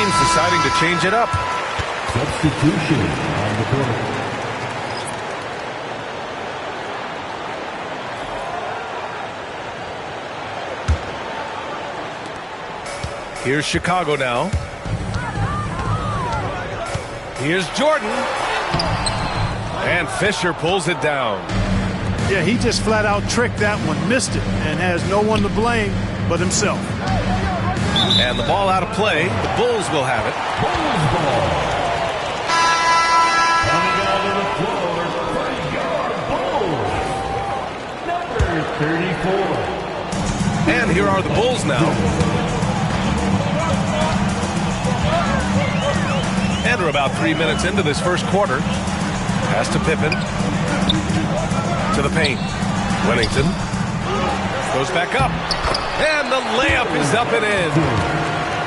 teams deciding to change it up. Substitution on the board. Here's Chicago now. Here's Jordan. And Fisher pulls it down. Yeah, he just flat out tricked that one, missed it, and has no one to blame but himself. And the ball out of play. The Bulls will have it. Bulls ball. Coming out of the floor, Bulls. Number 34. And here are the Bulls now. And we're about 3 minutes into this first quarter. Pass to Pippen. To the paint. Wennington goes back up. And the layup is up and in.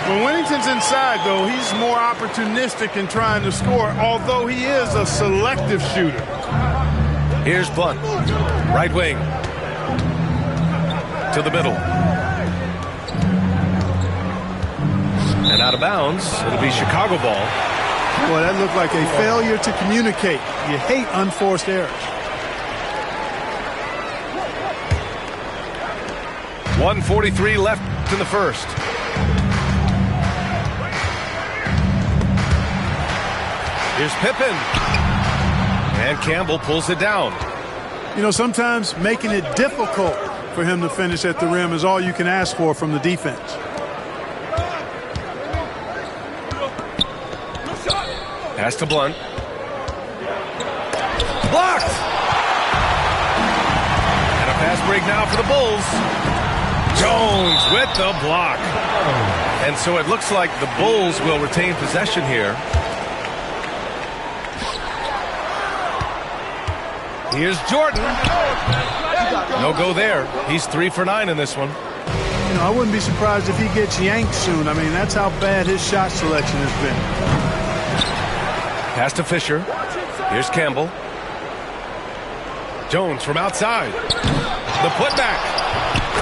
When Wennington's inside, though, he's more opportunistic in trying to score, although he is a selective shooter. Here's Blunt. Right wing. To the middle. And out of bounds. It'll be Chicago ball. Boy, that looked like a failure to communicate. You hate unforced errors. 1:43 left in the first. Here's Pippen. And Campbell pulls it down. You know, sometimes making it difficult for him to finish at the rim is all you can ask for from the defense. Pass to Blunt. Blocked! And a pass break now for the Bulls. Jones with the block. And so it looks like the Bulls will retain possession here. Here's Jordan. No go there. He's 3 for 9 in this one. You know, I wouldn't be surprised if he gets yanked soon. I mean, that's how bad his shot selection has been. Pass to Fisher. Here's Campbell. Jones from outside. The putback.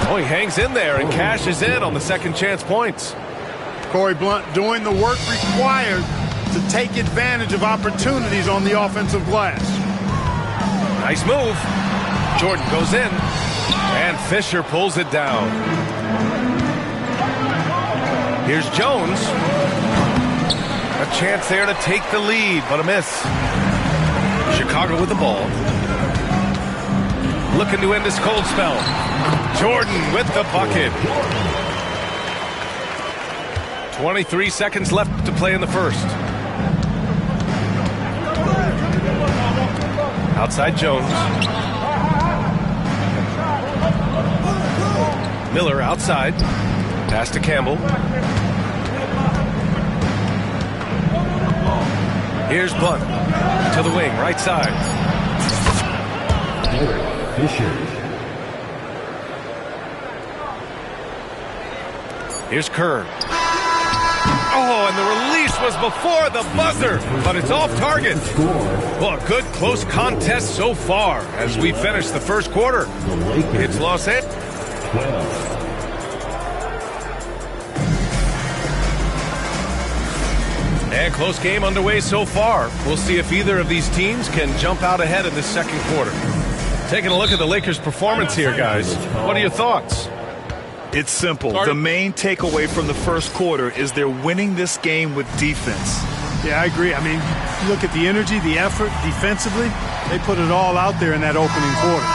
Oh, he hangs in there and cashes in on the second chance points. Corey Blunt doing the work required to take advantage of opportunities on the offensive glass. Nice move. Jordan goes in. And Fisher pulls it down. Here's Jones. A chance there to take the lead, but a miss. Chicago with the ball. Looking to end this cold spell. Jordan with the bucket. 23 seconds left to play in the first. Outside Jones. Miller outside. Pass to Campbell. Here's Blunt to the wing, right side. Fisher. Here's Kerr. Oh, and the release was before the buzzer, but it's off target. Well, a good close contest so far as we finish the first quarter. It's Los Angeles. 12. And close game underway so far. We'll see if either of these teams can jump out ahead in this second quarter. Taking a look at the Lakers' performance here, guys. What are your thoughts? It's simple. The main takeaway from the first quarter is they're winning this game with defense. Yeah, I agree. I mean, you look at the energy, the effort defensively, they put it all out there in that opening quarter.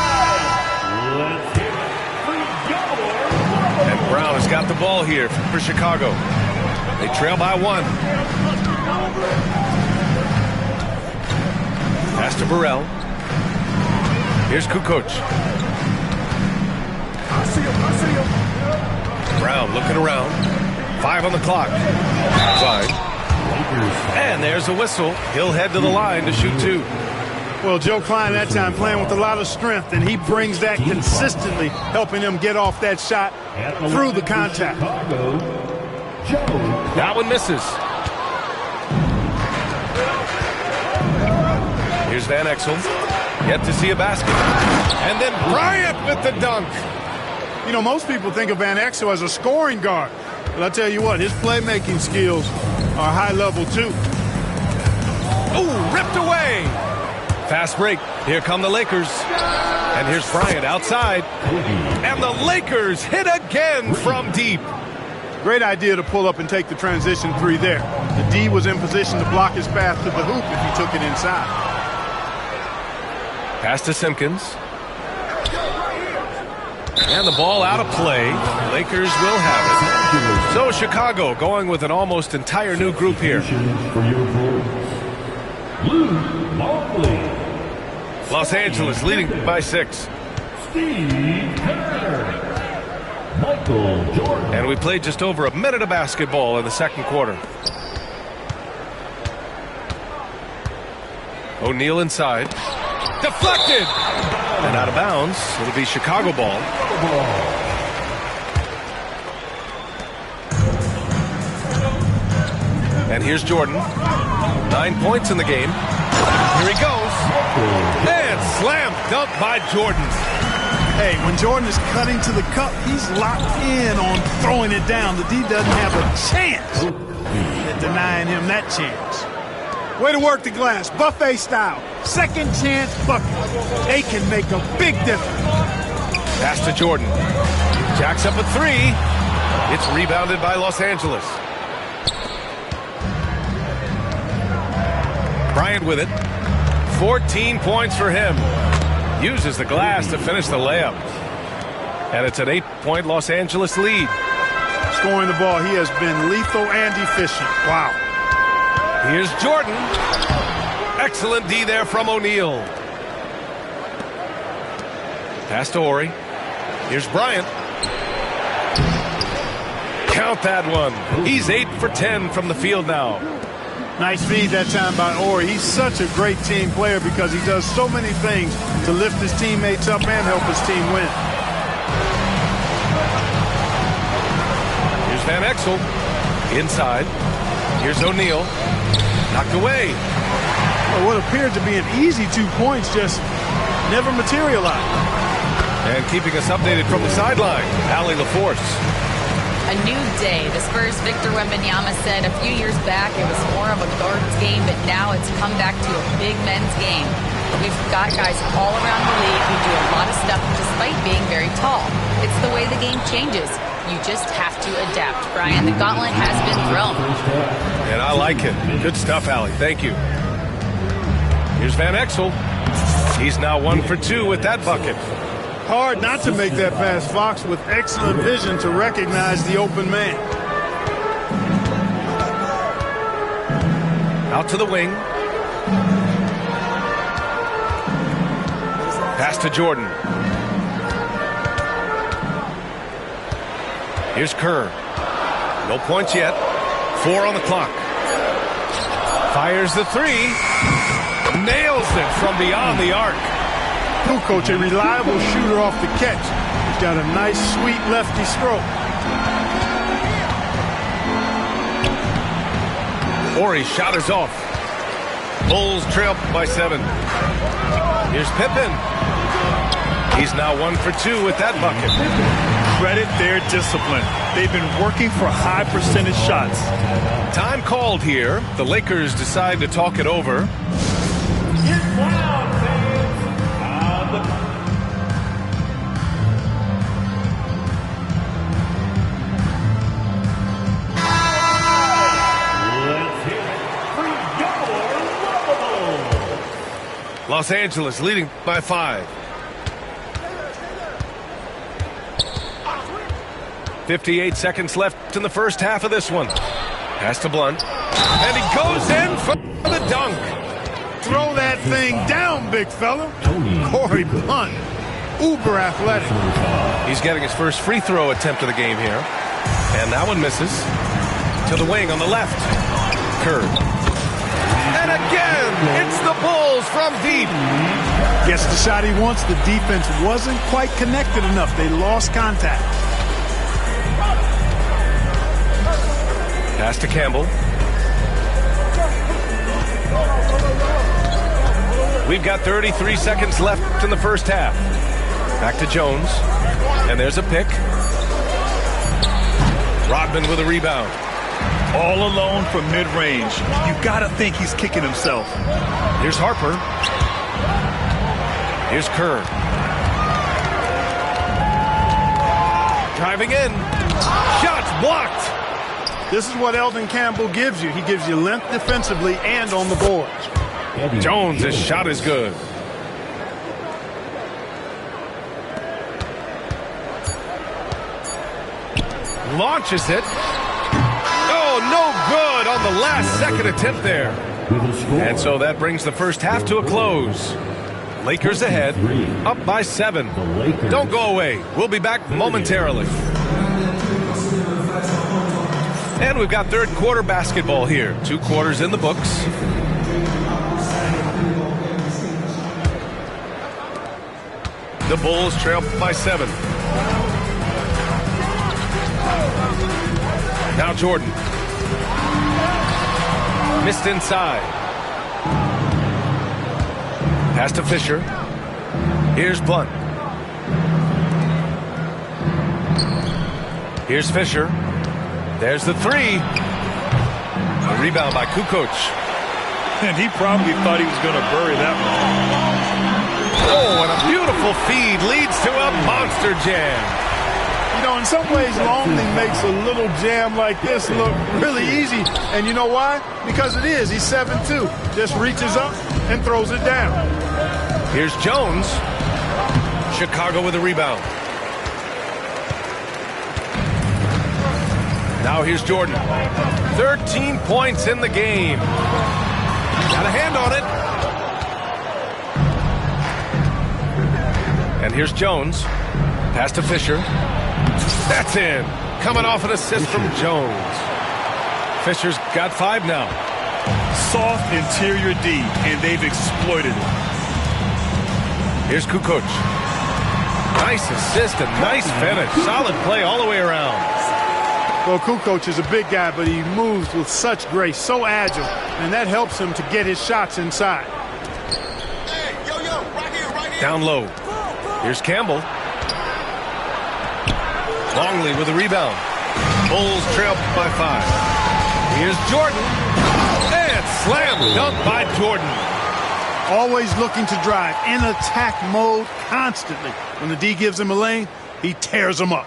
And Brown has got the ball here for Chicago. They trail by 1. Pass to Burrell. Here's Kukoc. Brown looking around. 5 on the clock. Fine. And there's a whistle. He'll head to the line to shoot 2. Well, Joe Klein that time playing with a lot of strength, and he brings that consistently, helping him get off that shot through the contact. That one misses. Here's Van Exel. Yet to see a basket. And then Bryant with the dunk. You know, most people think of Van Exel as a scoring guard. But I tell you what, his playmaking skills are high level too. Oh, ripped away. Fast break. Here come the Lakers. And here's Bryant outside. And the Lakers hit again from deep. Great idea to pull up and take the transition three there. The D was in position to block his path to the hoop if he took it inside. Pass to Simpkins. And the ball out of play. Lakers will have it. So Chicago going with an almost entire new group here. Los Angeles leading by 6. Steve Kerr. Michael Jordan. And we played just over a minute of basketball in the second quarter. O'Neal inside. Deflected! And out of bounds. It'll be Chicago ball. And here's Jordan. 9 points in the game. Here he goes. And slam dunk by Jordan. Hey, when Jordan is cutting to the cup, he's locked in on throwing it down. The D doesn't have a chance at denying him that chance. Way to work the glass, buffet style. Second chance bucket. They can make a big difference. Pass to Jordan. Jacks up a 3. It's rebounded by Los Angeles. Bryant with it. 14 points for him. Uses the glass to finish the layup. And it's an 8-point Los Angeles lead. Scoring the ball, he has been lethal and efficient. Wow. Here's Jordan. Excellent D there from O'Neal. Pass to Horry. Here's Bryant. Count that one. He's 8 for 10 from the field now. Nice feed that time by Horry. He's such a great team player because he does so many things to lift his teammates up and help his team win. Here's Van Exel. Inside. Here's O'Neal. Knocked away. Well, what appeared to be an easy 2 points just never materialized. And keeping us updated from the sideline, Allie LaForce. A new day. The Spurs' Victor Wembanyama said a few years back it was more of a guards game, but now it's come back to a big men's game. We've got guys all around the league who do a lot of stuff despite being very tall. It's the way the game changes. You just have to adapt. Brian, the gauntlet has been thrown. And I like it. Good stuff, Allie. Thank you. Here's Van Exel. He's now 1 for 2 with that bucket. Hard not to make that pass. Fox with excellent vision to recognize the open man. Out to the wing. Pass to Jordan. Here's Kerr. No points yet. 4 on the clock. Fires the 3. Nails it from beyond the arc. Who, coach, a reliable shooter off the catch. He's got a nice, sweet lefty stroke. Horry shot is off. Bulls trail by 7. Here's Pippen. He's now 1 for 2 with that bucket. Credit their discipline. They've been working for high percentage shots. Time called here. The Lakers decide to talk it over. Los Angeles leading by 5. 58 seconds left in the first half of this one. Pass to Blunt. And he goes in for the dunk. Throw that thing down, big fella. Corey Blunt. Uber athletic. He's getting his first free throw attempt of the game here. And that one misses. To the wing on the left. Kerr. And again, it's the Bulls from deep. Gets the shot he wants. The defense wasn't quite connected enough. They lost contact. Pass to Campbell. We've got 33 seconds left in the first half. Back to Jones. And there's a pick. Rodman with a rebound. All alone from mid-range. You gotta think he's kicking himself. Here's Harper. Here's Kerr. Driving in. Shots blocked. This is what Eldon Campbell gives you. He gives you length defensively and on the boards. Jones, his shot is good. Launches it. Oh, no good on the last second attempt there. And so that brings the first half to a close. Lakers ahead, up by 7. Don't go away. We'll be back momentarily. And we've got third quarter basketball here. 2 quarters in the books. The Bulls trail by 7. Now Jordan. Missed inside. Pass to Fisher. Here's Blunt. Here's Fisher. There's the 3. A rebound by Kukoc. And he probably thought he was going to bury that one. Oh, and a beautiful feed leads to a monster jam. You know, in some ways, Longley makes a little jam like this look really easy. And you know why? Because it is. He's 7'2". Just reaches up and throws it down. Here's Jones. Chicago with a rebound. Now here's Jordan. 13 points in the game. Got a hand on it. And here's Jones. Pass to Fisher. That's in. Coming off an assist from Jones. Fisher's got 5 now. Soft interior D, and they've exploited it. Here's Kukoc. Nice assist and nice finish. Solid play all the way around. Well, Kukoc is a big guy, but he moves with such grace, so agile, and that helps him to get his shots inside. Down low. Here's Campbell. Longley with a rebound. Bulls trail by 5. Here's Jordan. And slam dunk by Jordan. Always looking to drive, in attack mode constantly. When the D gives him a lane, he tears them up.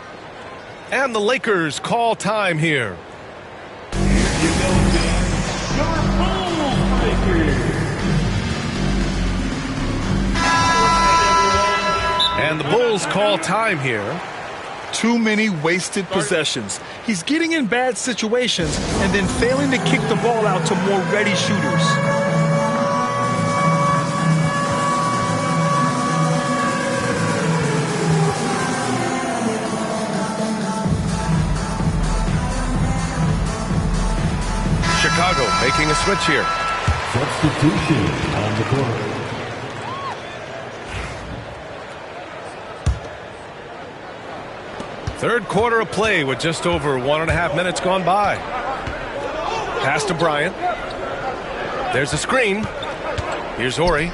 And the Lakers call time here. And the Bulls call time here. Too many wasted possessions. He's getting in bad situations and then failing to kick the ball out to more ready shooters. Chicago making a switch here. Substitution on the court. Third quarter of play with just over 1.5 minutes gone by. Pass to Bryant. There's a screen. Here's Horry.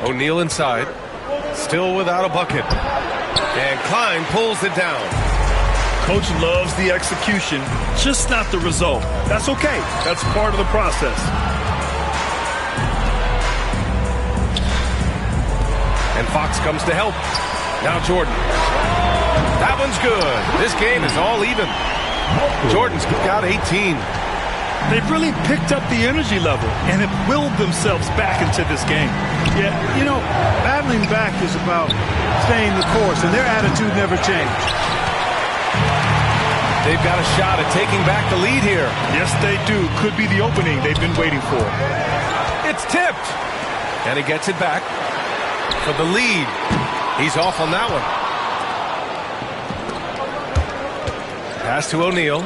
O'Neal inside. Still without a bucket. And Klein pulls it down. Coach loves the execution, just not the result. That's okay. That's part of the process. And Fox comes to help. Now Jordan. That one's good. This game is all even. Jordan's got 18. They've really picked up the energy level and have willed themselves back into this game. Yeah, you know, battling back is about staying the course, and their attitude never changed. They've got a shot at taking back the lead here. Yes, they do. Could be the opening they've been waiting for. It's tipped. And he gets it back for the lead. He's off on that one. Pass to O'Neal.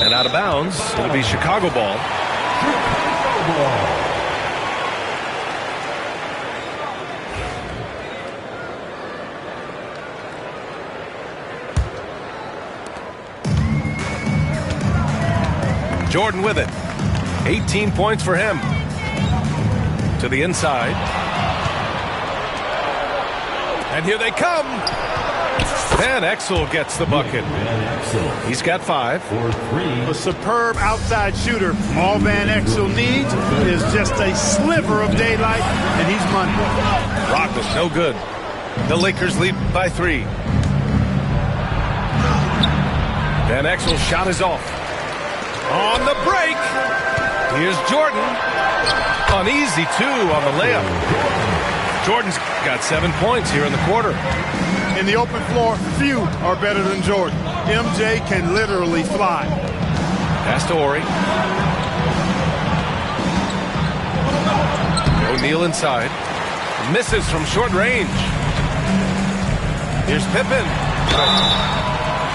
And out of bounds. It'll be Chicago ball. Jordan with it. 18 points for him. To the inside. And here they come. Van Exel gets the bucket. He's got 5. A superb outside shooter. All Van Exel needs is just a sliver of daylight, and he's money. Rock was no good. The Lakers lead by 3. Van Exel's shot is off. On the break, here's Jordan. Uneasy, 2 on the layup. Jordan's got 7 points here in the quarter. In the open floor, few are better than Jordan. MJ can literally fly. Pass to Horry. O'Neal inside. Misses from short range. Here's Pippen.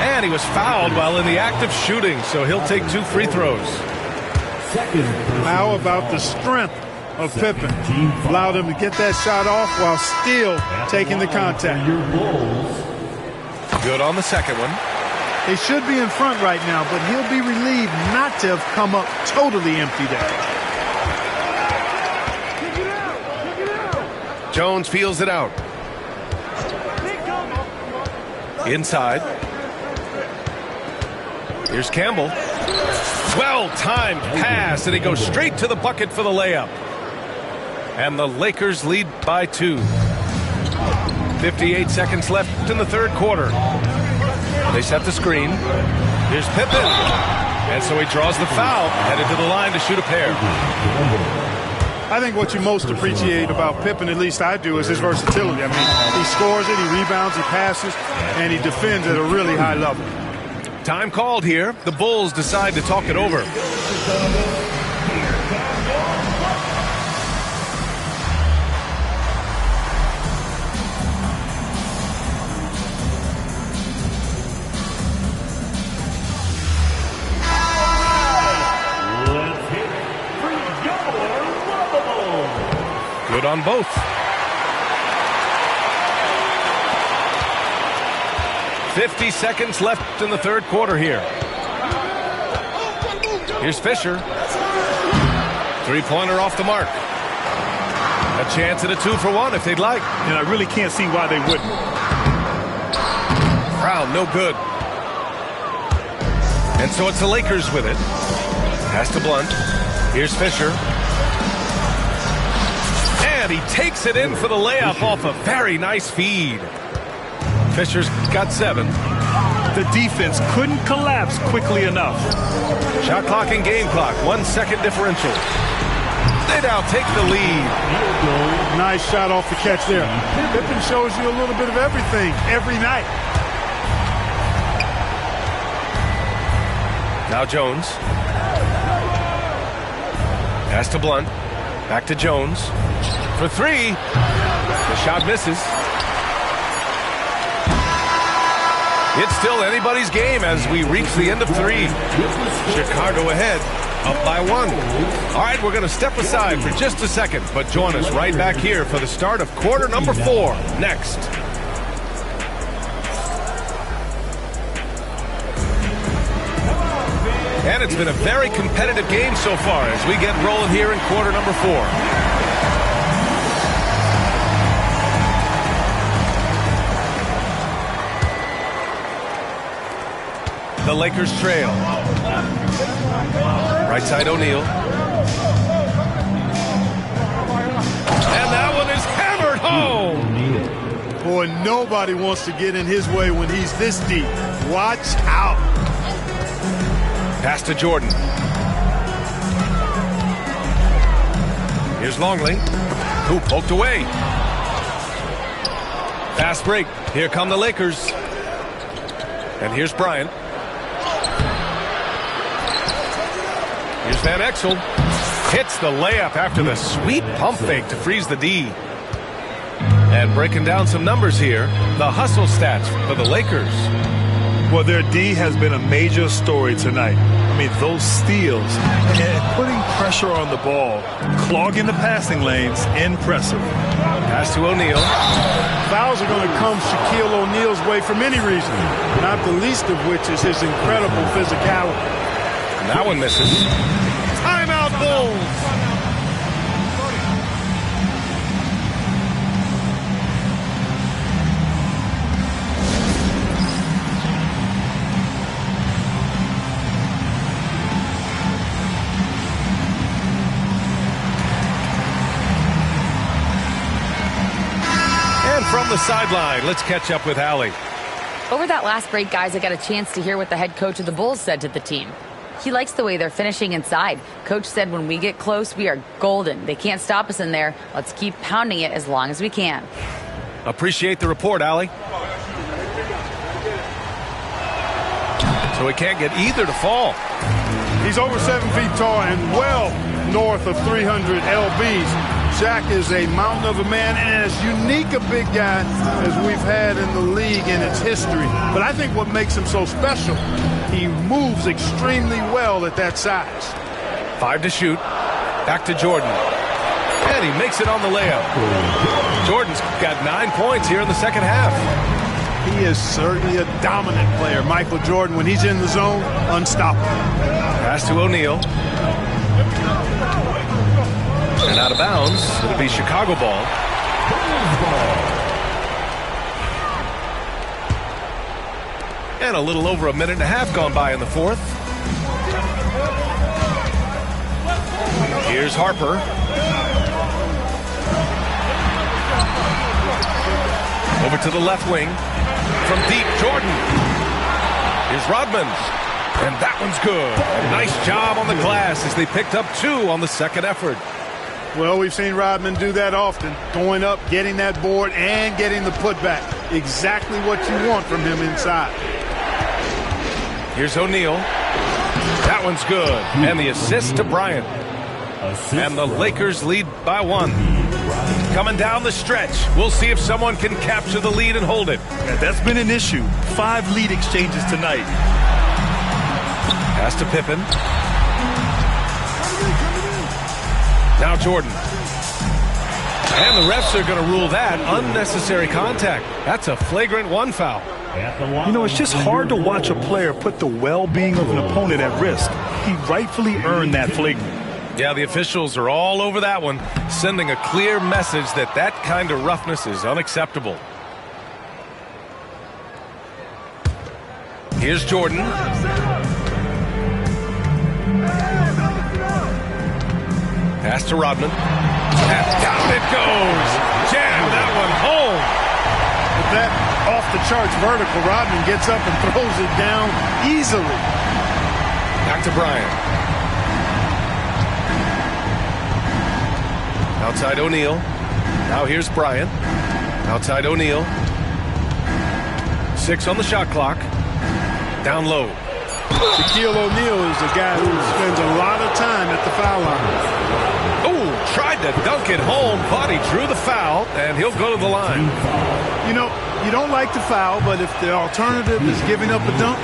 And he was fouled while in the act of shooting, so he'll take 2 free throws. How about the strength of Pippen? Allowed him to get that shot off while still taking the contact. Good on the second one. They should be in front right now, but he'll be relieved not to have come up totally empty there. Jones feels it out. Inside. Here's Campbell. Well-timed pass, and he goes straight to the bucket for the layup. And the Lakers lead by 2. 58 seconds left in the third quarter. They set the screen. Here's Pippen. And so he draws the foul, headed to the line to shoot a pair. I think what you most appreciate about Pippen, at least I do, is his versatility. I mean, he scores it, he rebounds, he passes, and he defends at a really high level. Time called here. The Bulls decide to talk it over. Good on both. .50 seconds left in the third quarter here. Here's Fisher. Three-pointer off the mark. A chance at a 2-for-1 if they'd like. And I really can't see why they wouldn't. Brown, no good. And so it's the Lakers with it. Pass to Blunt. Here's Fisher. And he takes it in for the layup off a very nice feed. Fisher's got 7. The defense couldn't collapse quickly enough. Shot clock and game clock, 1 second differential. They now take the lead. Nice shot off the catch there. Pippen shows you a little bit of everything every night. Now Jones. Pass to Blunt. Back to Jones. For 3. The shot misses. It's still anybody's game as we reach the end of 3. Chicago ahead, up by 1. All right, we're going to step aside for just a second, but join us right back here for the start of quarter number 4 next. And it's been a very competitive game so far as we get rolling here in quarter number 4. The Lakers trail. Right side O'Neal. And that one is hammered home. Boy, nobody wants to get in his way when he's this deep. Watch out. Pass to Jordan. Here's Longley, who poked away. Fast break. Here come the Lakers. And here's Bryant. Here's Van Exel. Hits the layup after the sweet pump fake to freeze the D. And breaking down some numbers here, the hustle stats for the Lakers. Well, their D has been a major story tonight. I mean, those steals and putting pressure on the ball, clogging the passing lanes, impressive. Pass to O'Neal. Fouls are going to come Shaquille O'Neal's way for many reasons, not the least of which is his incredible physicality. And that one misses. Timeout, Bulls. from the sideline. Let's catch up with Allie. Over that last break, guys, I got a chance to hear what the head coach of the Bulls said to the team. He likes the way they're finishing inside. Coach said when we get close, we are golden. They can't stop us in there. Let's keep pounding it as long as we can. Appreciate the report, Allie. So he can't get either to fall. He's over 7 feet tall and well north of 300 lbs. Shaq is a mountain of a man and as unique a big guy as we've had in the league in its history. But I think what makes him so special, he moves extremely well at that size. 5 to shoot. Back to Jordan. And he makes it on the layup. Jordan's got 9 points here in the second half. He is certainly a dominant player. Michael Jordan, when he's in the zone, unstoppable. Pass to O'Neal. And out of bounds, it'll be Chicago ball. And a little over a minute and a half gone by in the fourth. Here's Harper. Over to the left wing. From deep, Jordan. Here's Rodman. And that one's good. A nice job on the glass as they picked up 2 on the second effort. Well, we've seen Rodman do that often. Going up, getting that board, and getting the putback. Exactly what you want from him inside. Here's O'Neal. That one's good. And the assist to Bryant. And the Lakers lead by 1. Coming down the stretch. We'll see if someone can capture the lead and hold it. Yeah, that's been an issue. 5 lead exchanges tonight. Pass to Pippen. Now Jordan. And the refs are going to rule that unnecessary contact. That's a flagrant 1 foul. You know, it's just hard to watch a player put the well-being of an opponent at risk. He rightfully earned that flagrant. Yeah, the officials are all over that one, sending a clear message that that kind of roughness is unacceptable. Here's Jordan. Pass to Rodman. And down it goes. Jam that one home. With that off-the-charts vertical, Rodman gets up and throws it down easily. Back to Bryant. Outside O'Neal. Now here's Bryant. Outside O'Neal. 6 on the shot clock. Down low. Shaquille O'Neal is a guy who spends a lot of time at the foul line. Oh, tried to dunk it home, but he drew the foul, and he'll go to the line. You know, you don't like the foul, but if the alternative is giving up a dunk,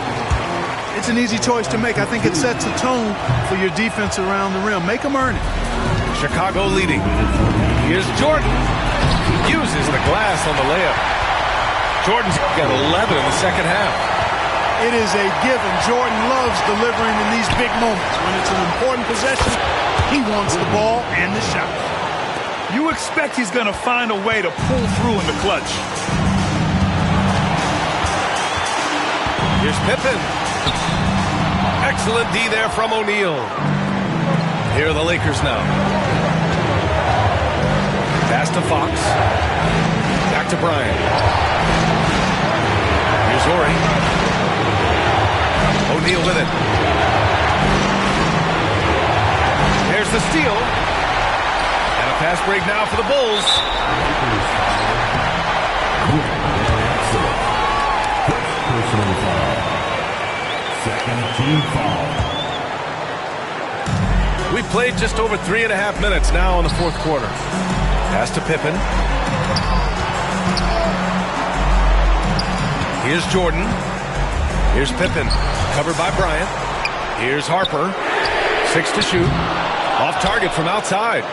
it's an easy choice to make. I think it sets a tone for your defense around the rim. Make them earn it. Chicago leading. Here's Jordan. He uses the glass on the layup. Jordan's got 11 in the second half. It is a given. Jordan loves delivering in these big moments. When it's an important possession, he wants the ball and the shot. You expect he's going to find a way to pull through in the clutch. Here's Pippen. Excellent D there from O'Neal. Here are the Lakers now. Pass to Fox. Back to Bryant. Here's Horry. O'Neal with it. There's the steal. And a pass break now for the Bulls. Personal foul. Second team foul. We played just over 3.5 minutes now in the fourth quarter. Pass to Pippen. Here's Jordan. Here's Pippen. Covered by Bryant. Here's Harper. 6 to shoot. Off target from outside.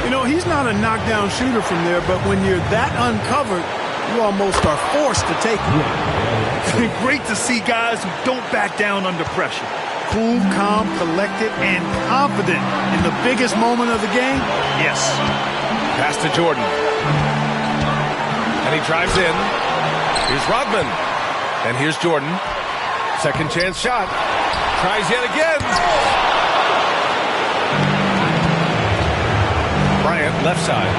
You know, he's not a knockdown shooter from there, but when you're that uncovered, you almost are forced to take it. Great to see guys who don't back down under pressure. Cool, calm, collected, and confident in the biggest moment of the game. Yes. Pass to Jordan. And he drives in. Here's Rodman. And here's Jordan. Second chance shot. Tries yet again. Bryant left side.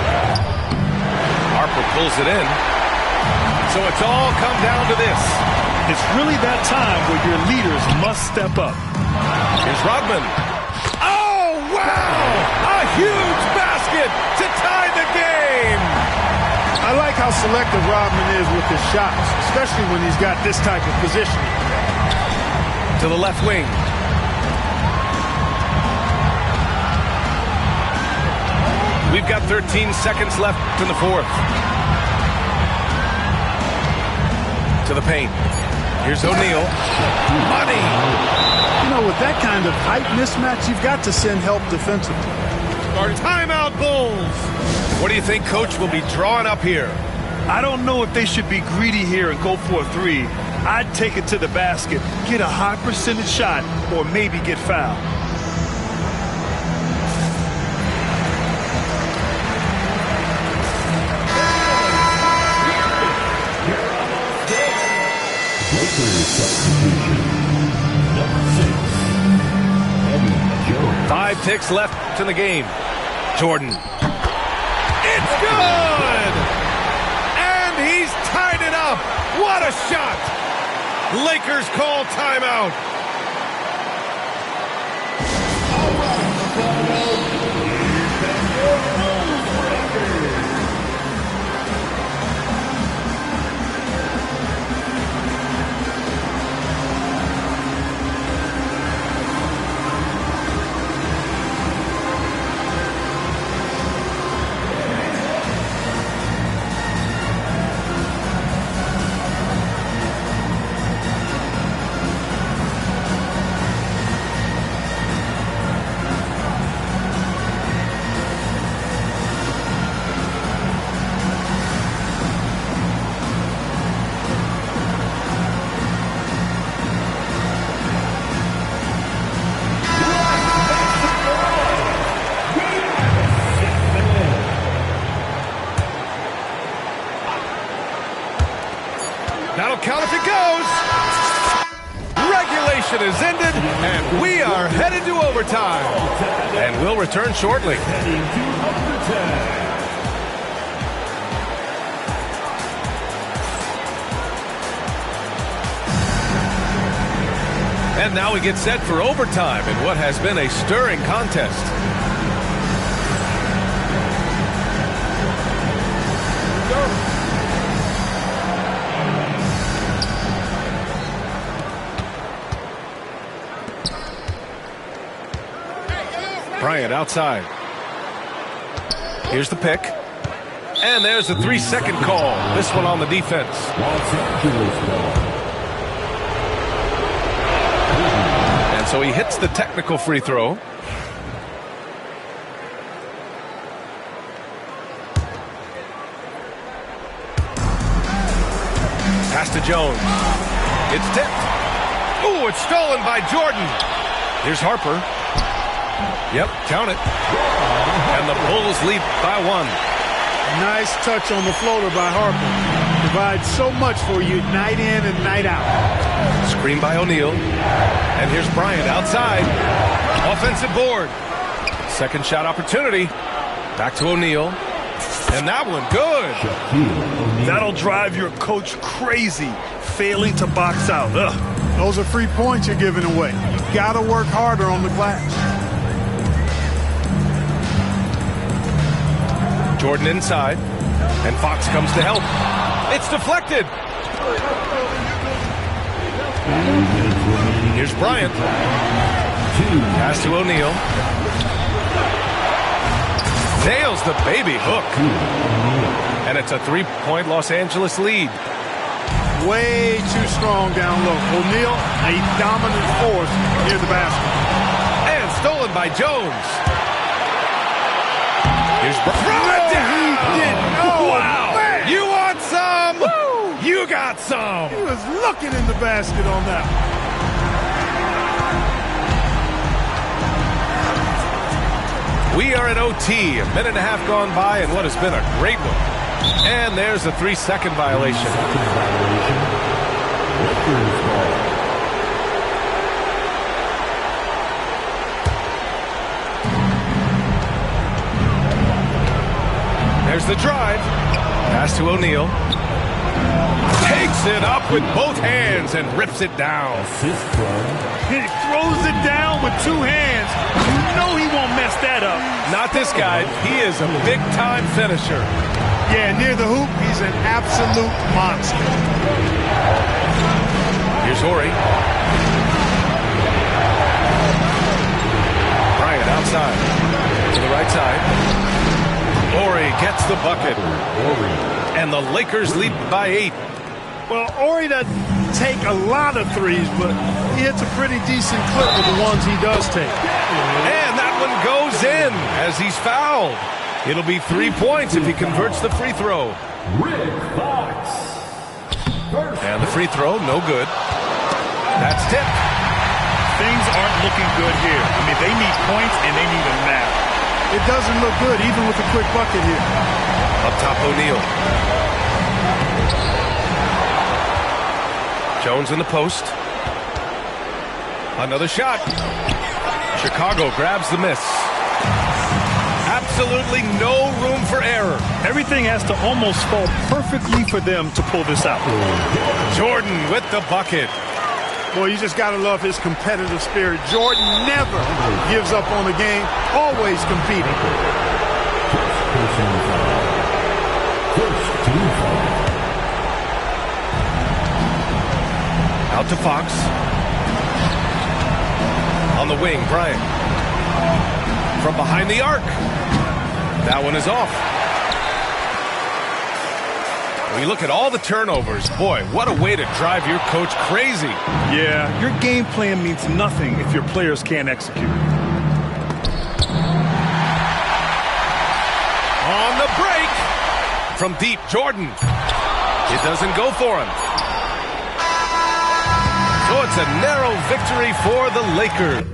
Harper pulls it in. So it's all come down to this. It's really that time where your leaders must step up. Here's Rodman. Oh, wow! A huge basket to tie the game. I like how selective Rodman is with his shots, especially when he's got this type of positioning. To the left wing. We've got 13 seconds left in the fourth. To the paint. Here's O'Neal. Money. You know, with that kind of height mismatch, you've got to send help defensively. Timeout, Bulls. What do you think Coach will be drawing up here? I don't know if they should be greedy here and go for a three. I'd take it to the basket, get a high percentage shot, or maybe get fouled. Five ticks left in the game. Jordan. It's good! And he's tied it up. What a shot! Lakers call timeout. That'll count if it goes. Regulation is ended, and we are headed to overtime. And we'll return shortly. And now we get set for overtime in what has been a stirring contest. Bryant outside. Here's the pick. And there's a 3-second call. This one on the defense. And so he hits the technical free throw. Pass to Jones. It's tipped. Ooh, it's stolen by Jordan. Here's Harper. Yep, count it. And the Bulls lead by one. Nice touch on the floater by Harper. Provides so much for you night in and night out. Screen by O'Neal. And here's Bryant outside. Offensive board. Second shot opportunity. Back to O'Neal. And that one good. That'll drive your coach crazy, failing to box out. Ugh. Those are free points you're giving away. You've got to work harder on the glass. Jordan inside, and Fox comes to help. It's deflected. Here's Bryant. Pass to O'Neal. Nails the baby hook. And it's a 3-point Los Angeles lead. Way too strong down low. O'Neal, a dominant force near the basket. And stolen by Jones. Here's Bryant. He didn't. Oh, wow. Man. You want some? Woo. You got some. He was looking in the basket on that. We are at OT. A minute and a half gone by in what has been a great one. And there's a 3-second violation. There's the drive. Pass to O'Neal. Takes it up with both hands and rips it down. Assist from He throws it down with two hands. You know he won't mess that up. Not this guy. He is a big-time finisher. Yeah, near the hoop, he's an absolute monster. Here's Horry. Bryant outside. To the right side. Horry gets the bucket. And the Lakers lead by 8. Well, Horry doesn't take a lot of threes, but he hits a pretty decent clip with the ones he does take. And that one goes in as he's fouled. It'll be 3 points if he converts the free throw. Rick Fox. And the free throw, no good. That's tipped. Things aren't looking good here. I mean, they need points and they need them now. It doesn't look good, even with a quick bucket here. Up top, O'Neal. Jones in the post. Another shot. Chicago grabs the miss. Absolutely no room for error. Everything has to almost fall perfectly for them to pull this out. Jordan with the bucket. Boy, you just got to love his competitive spirit. Jordan never gives up on the game, always competing. Personal foul. First team foul. Out to Fox. On the wing, Bryant. From behind the arc. That one is off. We look at all the turnovers. Boy, what a way to drive your coach crazy. Yeah, your game plan means nothing if your players can't execute. On the break. From deep, Jordan. It doesn't go for him. So it's a narrow victory for the Lakers.